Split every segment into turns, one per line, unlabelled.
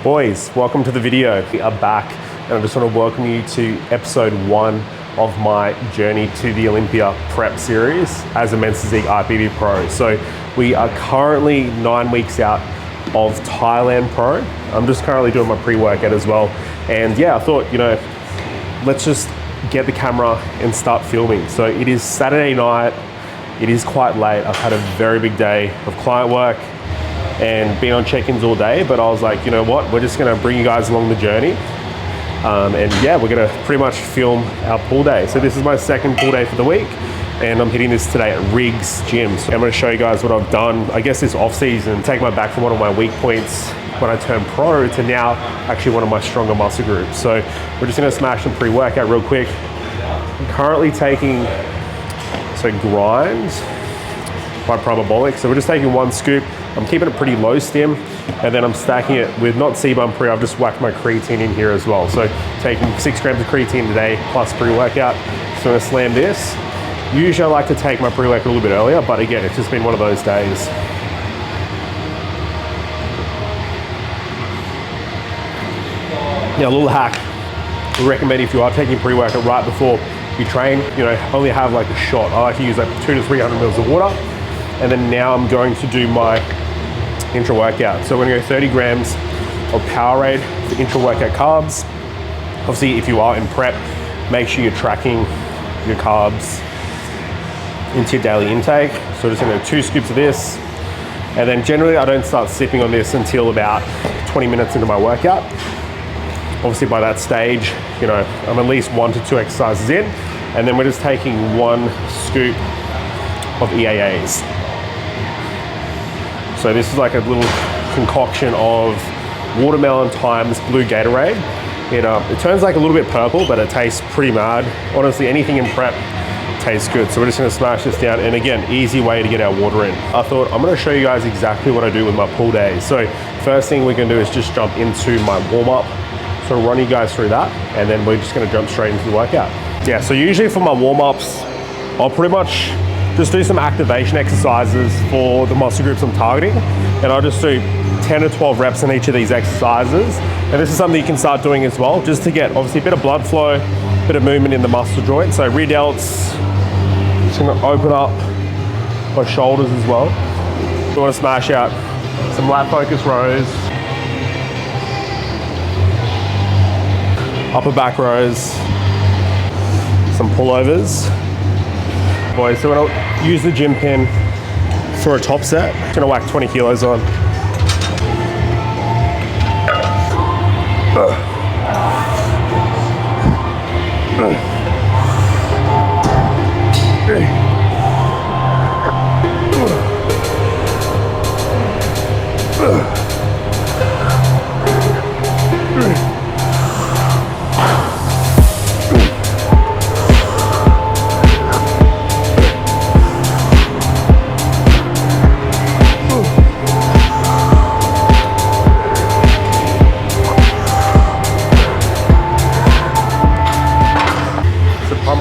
Boys, welcome to the video. We are back and I just want to welcome you to episode 1 of my journey to the Olympia prep series as a men's physique IFBB Pro. So we are currently 9 weeks out of Thailand Pro. I'm just currently doing my pre-workout as well. And yeah, I thought, let's just get the camera and start filming. So it is Saturday night. It is quite late. I've had a very big day of client work and been on check-ins all day, but I was like, you know what, we're just gonna bring you guys along the journey. And yeah, we're gonna pretty much film our pool day. So this is my second pool day for the week, and I'm hitting this today at Riggs Gym. So I'm gonna show you guys what I've done, I guess this off season, take my back from one of my weak points when I turned pro to now actually one of my stronger muscle groups. So we're just gonna smash some pre-workout real quick. I'm currently taking, grind by Primabolic. So we're just taking 1 scoop. I'm keeping it pretty low stim, and then I'm stacking it with not C-Bum Pre, I've just whacked my creatine in here as well. So taking 6 grams of creatine today plus pre-workout. So I'm gonna slam this. Usually I like to take my pre-workout a little bit earlier, but again, it's just been one of those days. Yeah, a little hack. We recommend if you are taking pre-workout right before you train, only have like a shot. I like to use like 200 to 300 mils of water. And then now I'm going to do my intra-workout. So we're gonna go 30 grams of Powerade for intra-workout carbs. Obviously, if you are in prep, make sure you're tracking your carbs into your daily intake. So just gonna do 2 scoops of this. And then generally I don't start sipping on this until about 20 minutes into my workout. Obviously by that stage, I'm at least 1 to 2 exercises in, and then we're just taking 1 scoop of EAAs. So this is like a little concoction of watermelon times blue Gatorade. It turns like a little bit purple, but it tastes pretty mad. Honestly, anything in prep tastes good. So we're just gonna smash this down, and again, easy way to get our water in. I thought I'm gonna show you guys exactly what I do with my pool days. So first thing we're gonna do is just jump into my warm-up. So I'll run you guys through that, and then we're just gonna jump straight into the workout. Yeah, so usually for my warm-ups, I'll pretty much just do some activation exercises for the muscle groups I'm targeting, and I'll just do 10 to 12 reps in each of these exercises. And this is something you can start doing as well, just to get obviously a bit of blood flow, a bit of movement in the muscle joint. So rear delts, just gonna open up my shoulders as well. We wanna smash out some lat focus rows, upper back rows, some pullovers. Boys, so when I use the gym pin for a top set, I'm gonna whack 20 kilos on.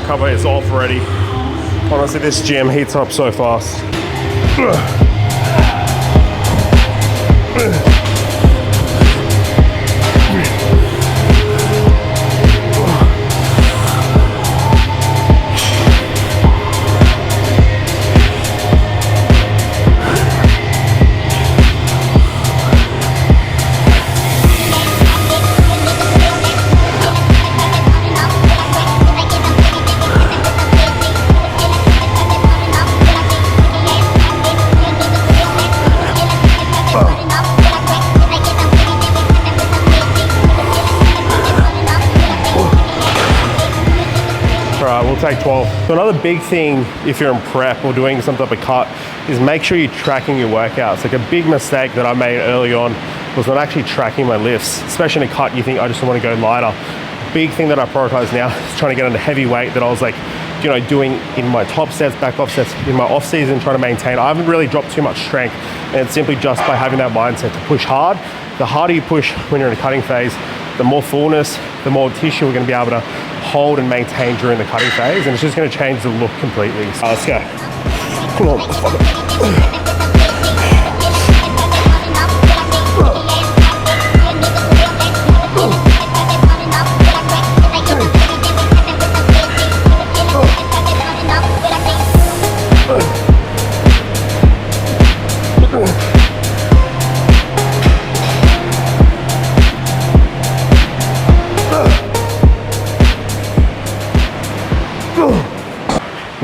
Cover is off already. Honestly, this gym heats up so fast. Take 12. So another big thing if you're in prep or doing some type of cut is make sure you're tracking your workouts. Like a big mistake that I made early on was not actually tracking my lifts, especially in a cut. You think I just want to go lighter. Big thing that I prioritize now is trying to get under heavy weight that I was like, doing in my top sets, back off sets, in my off season, trying to maintain. I haven't really dropped too much strength, and it's simply just by having that mindset to push hard. The harder you push when you're in a cutting phase, the more fullness, the more tissue we're going to be able to hold and maintain during the cutting phase, and it's just going to change the look completely. So let's go. Come on, let's fuck it.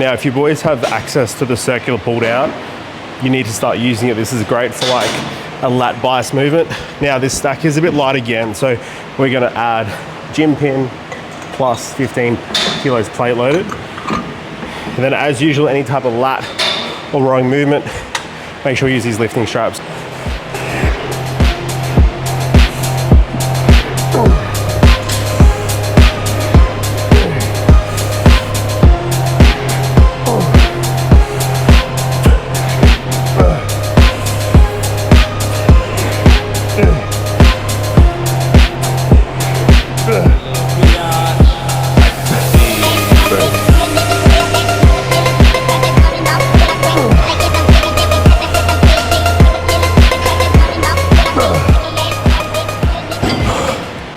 Now, if you boys have access to the circular pull down, you need to start using it. This is great for like a lat bias movement. Now this stack is a bit light again, so we're gonna add gym pin plus 15 kilos plate loaded. And then as usual, any type of lat or rowing movement, make sure you use these lifting straps.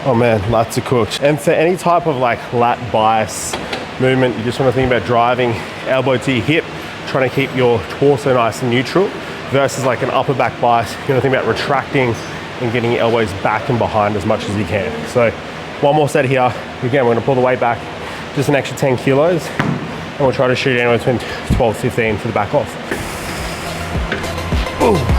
Oh man, lats are cooked. And for any type of like lat bias movement, you just want to think about driving elbow to your hip, trying to keep your torso nice and neutral, versus like an upper back bias. You're going to think about retracting and getting your elbows back and behind as much as you can. So one more set here. Again, we're going to pull the weight back, just an extra 10 kilos, and we'll try to shoot anywhere between 12 to 15 for the back off. Ooh.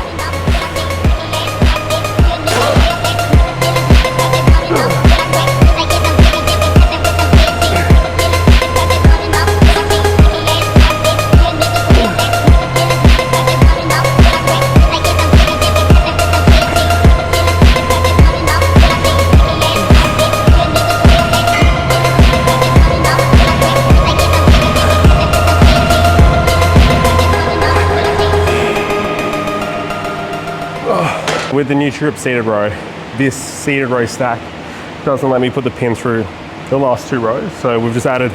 With the new Trip seated row, this seated row stack doesn't let me put the pin through the last 2 rows. So we've just added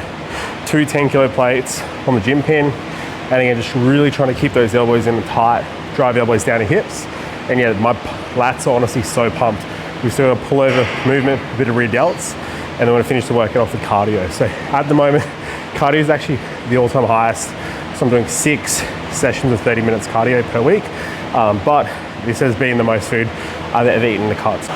2 10-kilo plates on the gym pin. And again, just really trying to keep those elbows in tight, drive elbows down to hips. And yeah, my lats are honestly so pumped. We've still got a pullover movement, a bit of rear delts, and then we're gonna finish the workout off with cardio. So at the moment, cardio is actually the all-time highest. So I'm doing 6 sessions of 30 minutes cardio per week. But this has been the most food I've ever eaten in the cuts.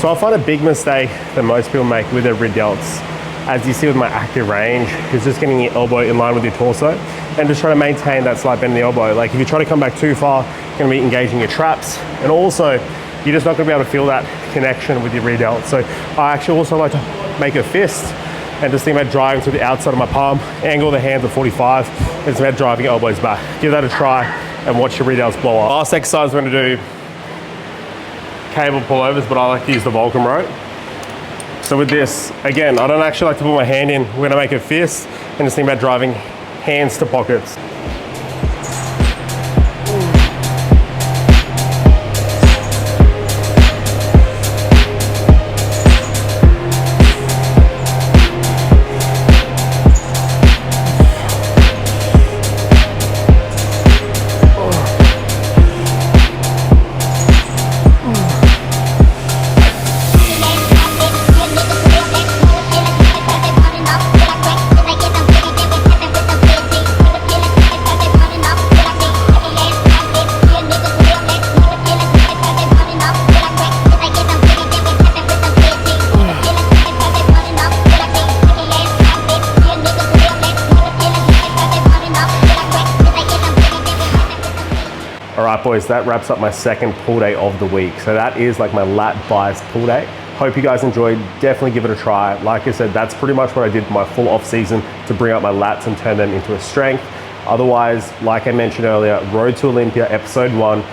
So I find a big mistake that most people make with their rear delts, as you see with my active range, is just getting your elbow in line with your torso and just trying to maintain that slight bend in the elbow. Like if you try to come back too far, you're gonna be engaging your traps, and also you're just not gonna be able to feel that connection with your rear delt. So I actually also like to make a fist and just think about driving to the outside of my palm, angle the hands at 45, and it's about driving your elbows back. Give that a try and watch your rear delts blow up. Last exercise we're gonna do cable pullovers, but I like to use the Vulcan rope. So with this, again, I don't actually like to put my hand in. We're gonna make a fist and just think about driving hands to pockets. All right, boys, that wraps up my second pull day of the week. So that is like my lat bias pull day. Hope you guys enjoyed. Definitely give it a try. Like I said, that's pretty much what I did my full off season to bring up my lats and turn them into a strength. Otherwise, like I mentioned earlier, Road to Olympia, episode 1,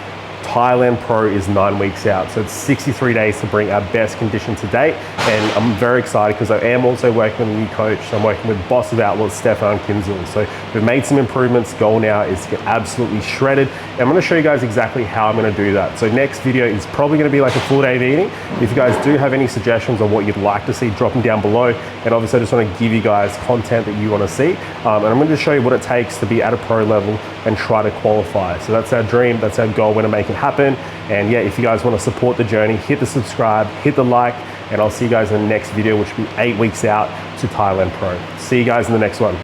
Thailand Pro is 9 weeks out. So it's 63 days to bring our best condition to date. And I'm very excited because I am also working with a new coach. So I'm working with Boss of Outlaws, Stefan Kinzel. So we've made some improvements. Goal now is to get absolutely shredded. And I'm gonna show you guys exactly how I'm gonna do that. So next video is probably gonna be like a full day of eating. If you guys do have any suggestions on what you'd like to see, drop them down below. And obviously I just wanna give you guys content that you wanna see. And I'm gonna just show you what it takes to be at a pro level and try to qualify. So that's our dream, that's our goal. We're gonna make it happen. And yeah, if you guys wanna support the journey, hit the subscribe, hit the like, and I'll see you guys in the next video, which will be 8 weeks out to Thailand Pro. See you guys in the next one.